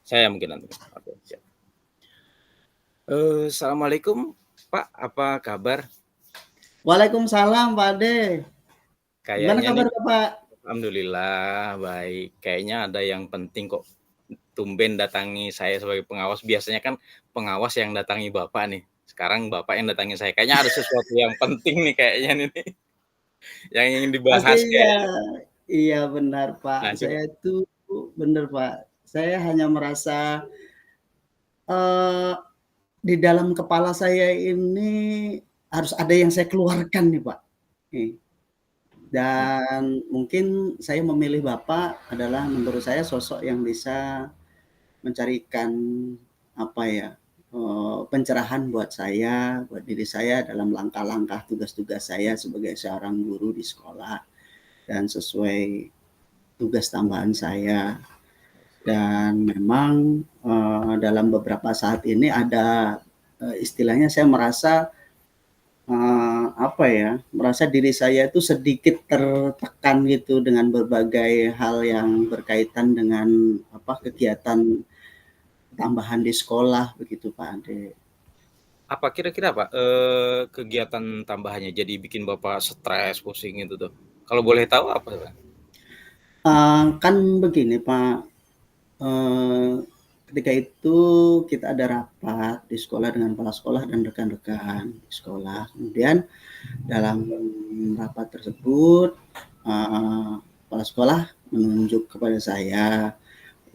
Saya mungkin nanti. Oke, siap. Assalamualaikum Pak, apa kabar? Waalaikumsalam Pak Ade. Gimana Kayaknya nih kabar Bapak? alhamdulillah baik. Kayaknya ada yang penting kok tumben datangi saya sebagai pengawas. Biasanya kan pengawas yang datangi Bapak nih. Sekarang Bapak yang datangi saya. Kayaknya ada sesuatu yang penting nih kayaknya nih, yang ingin dibahas Pastinya. kayaknya. Iya benar Pak. Nah, coba Saya itu benar Pak. Saya hanya merasa eh, di dalam kepala saya ini harus ada yang saya keluarkan nih Pak. Nih. hmm, Dan mungkin saya memilih Bapak adalah menurut saya sosok yang bisa mencarikan apa ya pencerahan buat saya, buat diri saya dalam langkah-langkah tugas-tugas saya sebagai seorang guru di sekolah dan sesuai tugas tambahan saya. Dan memang dalam beberapa saat ini ada istilahnya saya merasa apa ya, merasa diri saya itu sedikit tertekan gitu dengan berbagai hal yang berkaitan dengan apa kegiatan tambahan di sekolah begitu Pak Ade. apa kira-kira Pak kegiatan tambahannya jadi bikin Bapak stres, pusing itu tuh? Kalau boleh tahu apa Pak? Kan begini Pak, eee, ketika itu kita ada rapat di sekolah dengan kepala sekolah dan rekan-rekan di sekolah. Kemudian dalam rapat tersebut, kepala sekolah menunjuk kepada saya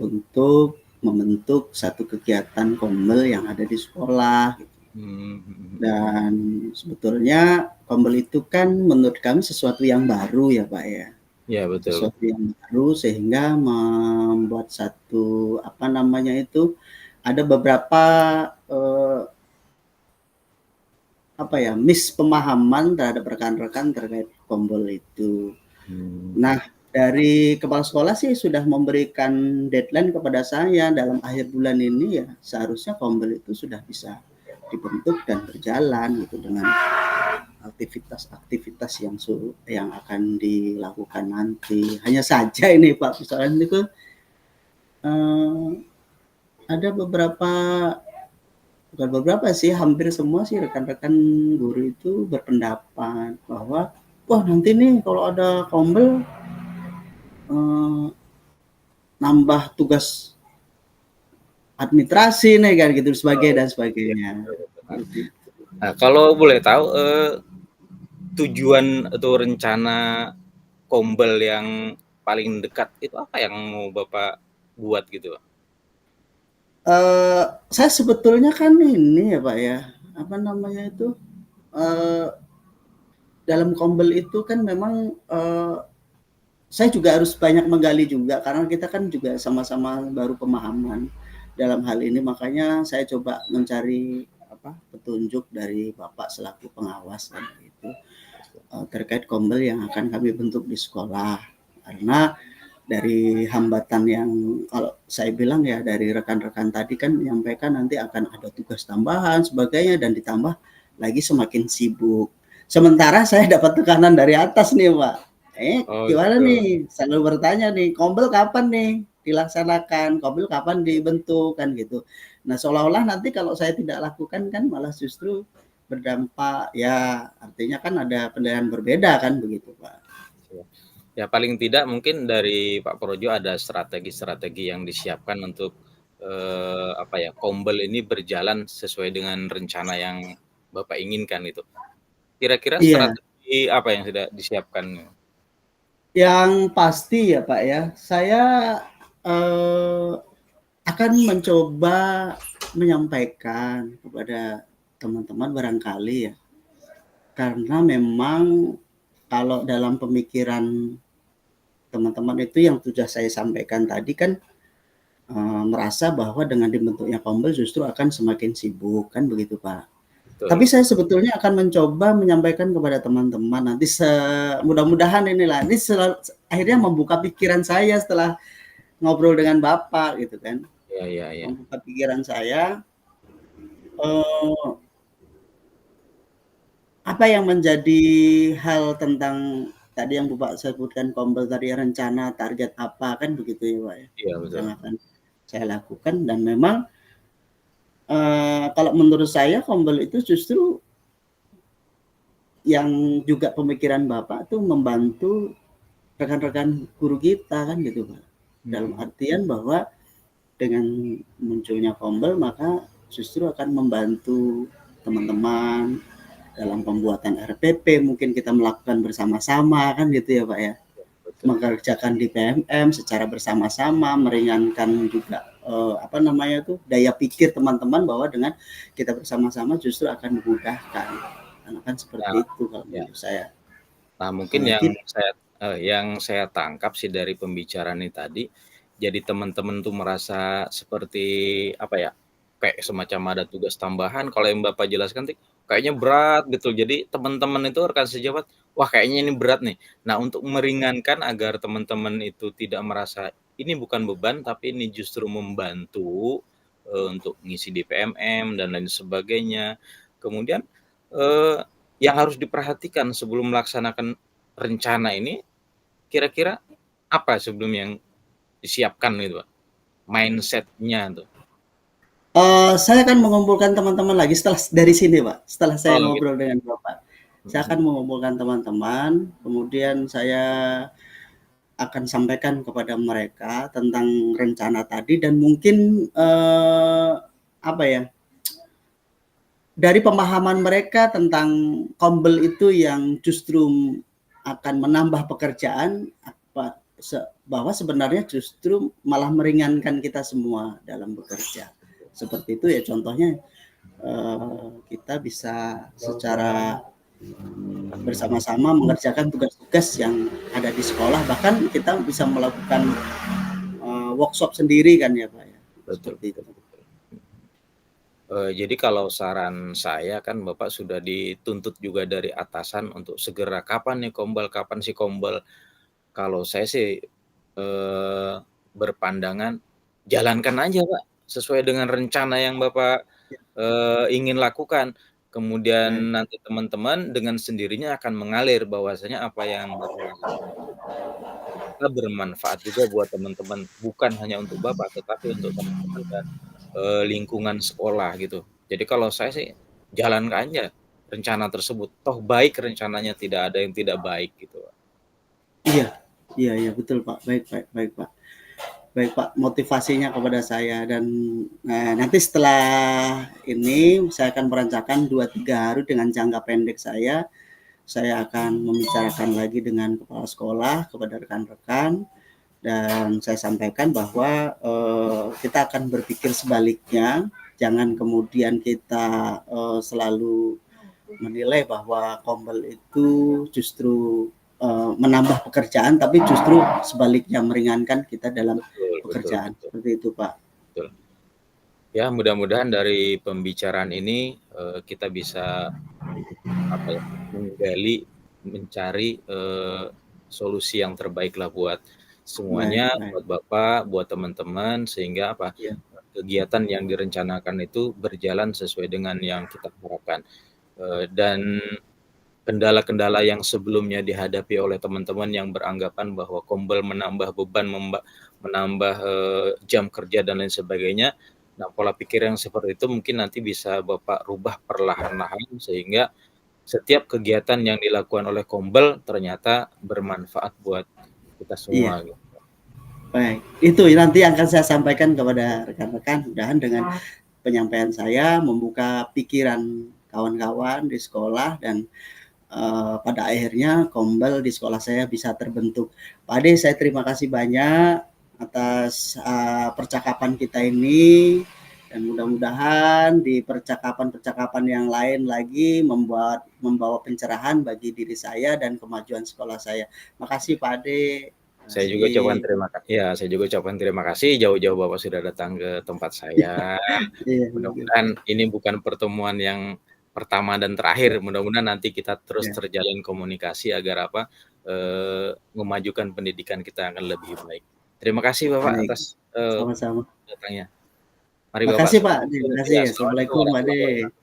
untuk membentuk satu kegiatan Kombel yang ada di sekolah. Hmm. Dan sebetulnya Kombel itu kan menurut kami sesuatu yang baru ya Pak ya. Ya betul. Sesuatu yang baru sehingga membuat satu apa namanya itu ada beberapa eh, apa ya mispemahaman terhadap rekan-rekan terkait Kombel itu. Hmm. Nah, dari kepala sekolah sih sudah memberikan deadline kepada saya dalam akhir bulan ini ya seharusnya Kombel itu sudah bisa dibentuk dan berjalan gitu dengan aktivitas-aktivitas yang akan dilakukan nanti. Hanya saja ini Pak persoalan itu eh, ada beberapa bukan beberapa sih hampir semua sih rekan-rekan guru itu berpendapat bahwa wah nanti nih kalau ada kombel eh, nambah tugas administrasi nih kan gitu sebagai Oh, dan iya, sebagainya. benar. Nah, kalau boleh tahu tujuan atau rencana Kombel yang paling dekat itu apa yang mau Bapak buat gitu? Saya sebetulnya kan ini ya Pak ya, apa namanya itu, eee, dalam kombel itu kan memang, saya juga harus banyak menggali juga karena kita kan juga sama-sama baru pemahaman dalam hal ini, makanya saya coba mencari apa, petunjuk dari Bapak selaku pengawas kan gitu, terkait kombel yang akan kami bentuk di sekolah. Karena dari hambatan yang kalau saya bilang ya dari rekan-rekan tadi kan menyampaikan nanti akan ada tugas tambahan sebagainya dan ditambah lagi semakin sibuk. Sementara saya dapat tekanan dari atas nih Pak. Oh Gimana gitu. nih? Selalu bertanya nih, kombel kapan nih dilaksanakan? Kombel kapan dibentuk kan gitu. Nah, seolah-olah nanti kalau saya tidak lakukan kan malah justru berdampak ya artinya kan ada penilaian berbeda kan begitu Pak. Ya paling tidak mungkin dari Pak Projo ada strategi-strategi yang disiapkan untuk apa ya Kombel ini berjalan sesuai dengan rencana yang Bapak inginkan itu. Kira-kira Iya, strategi apa yang sudah disiapkan? yang pasti ya Pak ya, saya eh, akan mencoba menyampaikan kepada teman-teman barangkali ya, karena memang kalau dalam pemikiran teman-teman itu yang sudah saya sampaikan tadi kan merasa bahwa dengan dibentuknya Kombel justru akan semakin sibuk kan begitu Pak. Tapi Betul. saya sebetulnya akan mencoba menyampaikan kepada teman-teman nanti mudah-mudahan inilah ini akhirnya membuka pikiran saya setelah ngobrol dengan Bapak gitu kan. Ya, ya, ya. Membuka pikiran saya eh, apa yang menjadi hal tentang tadi yang Bapak sebutkan Kombel tadi rencana target apa kan begitu ya Pak ya Iya yang betul. akan saya lakukan dan memang kalau menurut saya Kombel itu justru yang juga pemikiran Bapak tuh membantu rekan-rekan guru kita kan gitu Pak. Dalam artian bahwa dengan munculnya Kombel maka justru akan membantu teman-teman dalam pembuatan RPP, mungkin kita melakukan bersama-sama kan gitu ya Pak ya. Betul. Mengerjakan di PMM secara bersama-sama, meringankan juga daya pikir teman-teman bahwa dengan kita bersama-sama justru akan memudahkan. Karena kan Nah, seperti itu kalau ya. menurut saya. Nah, mungkin Kita yang saya tangkap sih dari pembicaraan ini tadi, jadi teman-teman tuh merasa seperti apa ya, kayak semacam ada tugas tambahan. Kalau yang Bapak jelaskan tuh kayaknya berat gitu. Jadi teman-teman itu rekan sejawat, wah kayaknya ini berat nih. Nah, untuk meringankan agar teman-teman itu tidak merasa ini bukan beban, tapi ini justru membantu untuk ngisi di PMM dan lain sebagainya. Kemudian yang harus diperhatikan sebelum melaksanakan rencana ini, kira-kira apa sebelum yang disiapkan gitu, Pak? Mindset-nya tuh. saya akan mengumpulkan teman-teman lagi setelah dari sini Pak, setelah saya Oh gitu. ngobrol dengan Bapak. Saya akan Mhm. mengumpulkan teman-teman, kemudian saya akan sampaikan kepada mereka tentang rencana tadi dan mungkin apa ya, dari pemahaman mereka tentang Kombel itu yang justru akan menambah pekerjaan bahwa sebenarnya justru malah meringankan kita semua dalam bekerja. Seperti itu ya contohnya kita bisa secara bersama-sama mengerjakan tugas-tugas yang ada di sekolah, bahkan kita bisa melakukan workshop sendiri kan ya Pak ya, Betul seperti betul itu. betul. Jadi kalau saran saya kan Bapak sudah dituntut juga dari atasan untuk segera kapan nih Kombel, kapan sih Kombel. Kalau saya sih, berpandangan jalankan aja Pak, sesuai dengan rencana yang Bapak, Ya, ingin lakukan. Kemudian baik. nanti teman-teman dengan sendirinya akan mengalir bahwasanya apa yang Bapak lakukan ternyata bermanfaat juga buat teman-teman, bukan hanya untuk Bapak, tetapi untuk teman-teman dan, lingkungan sekolah gitu. Jadi kalau saya sih jalankan aja rencana tersebut, toh baik rencananya, tidak ada yang tidak baik gitu, Pak. Iya, iya, iya betul Pak. Baik, baik, baik Pak. Baik Pak, motivasinya kepada saya dan nanti setelah ini saya akan merancangkan 2-3 hari dengan jangka pendek saya. Saya akan membicarakan lagi dengan kepala sekolah, kepada rekan-rekan dan saya sampaikan bahwa kita akan berpikir sebaliknya, jangan kemudian kita selalu menilai bahwa Kombel itu justru menambah pekerjaan, tapi justru sebaliknya meringankan kita dalam Betul betul pekerjaan. betul Seperti itu Pak. betul. Ya mudah-mudahan dari pembicaraan ini, kita bisa apa ya, menggali, mencari, solusi yang terbaik lah buat Baik, semuanya, baik. buat Bapak, buat teman-teman, sehingga apa, Ya, kegiatan yang direncanakan itu berjalan sesuai dengan yang kita harapkan. Dan kendala-kendala yang sebelumnya dihadapi oleh teman-teman yang beranggapan bahwa Kombel menambah beban, menambah, jam kerja dan lain sebagainya. Nah, pola pikir yang seperti itu mungkin nanti bisa Bapak rubah perlahan-lahan sehingga setiap kegiatan yang dilakukan oleh Kombel ternyata bermanfaat buat kita iya. semua gitu. Baik. Itu nanti akan saya sampaikan kepada rekan-rekan. Mudahan dengan penyampaian saya membuka pikiran kawan-kawan di sekolah dan pada akhirnya Kombel di sekolah saya bisa terbentuk. Pak Ade, saya terima kasih banyak atas percakapan kita ini dan mudah-mudahan di percakapan-percakapan yang lain lagi membawa pencerahan bagi diri saya dan kemajuan sekolah saya. Makasih Pak Ade. Makasih. Saya juga ucapkan terima kasih jauh-jauh Bapak sudah datang ke tempat saya. Iya, Mudah-mudahan ini bukan pertemuan yang pertama dan terakhir, mudah-mudahan nanti kita terus iya. terjalin komunikasi agar apa, memajukan pendidikan kita akan lebih baik. Terima kasih Bapak Baik. atas, Sama-sama. datangnya. Mari Bapak Makasih Pak. Terima kasih. ya, assalamualaikum Assalamualaikum Pak warahmatullahi Ade. wabarakatuh.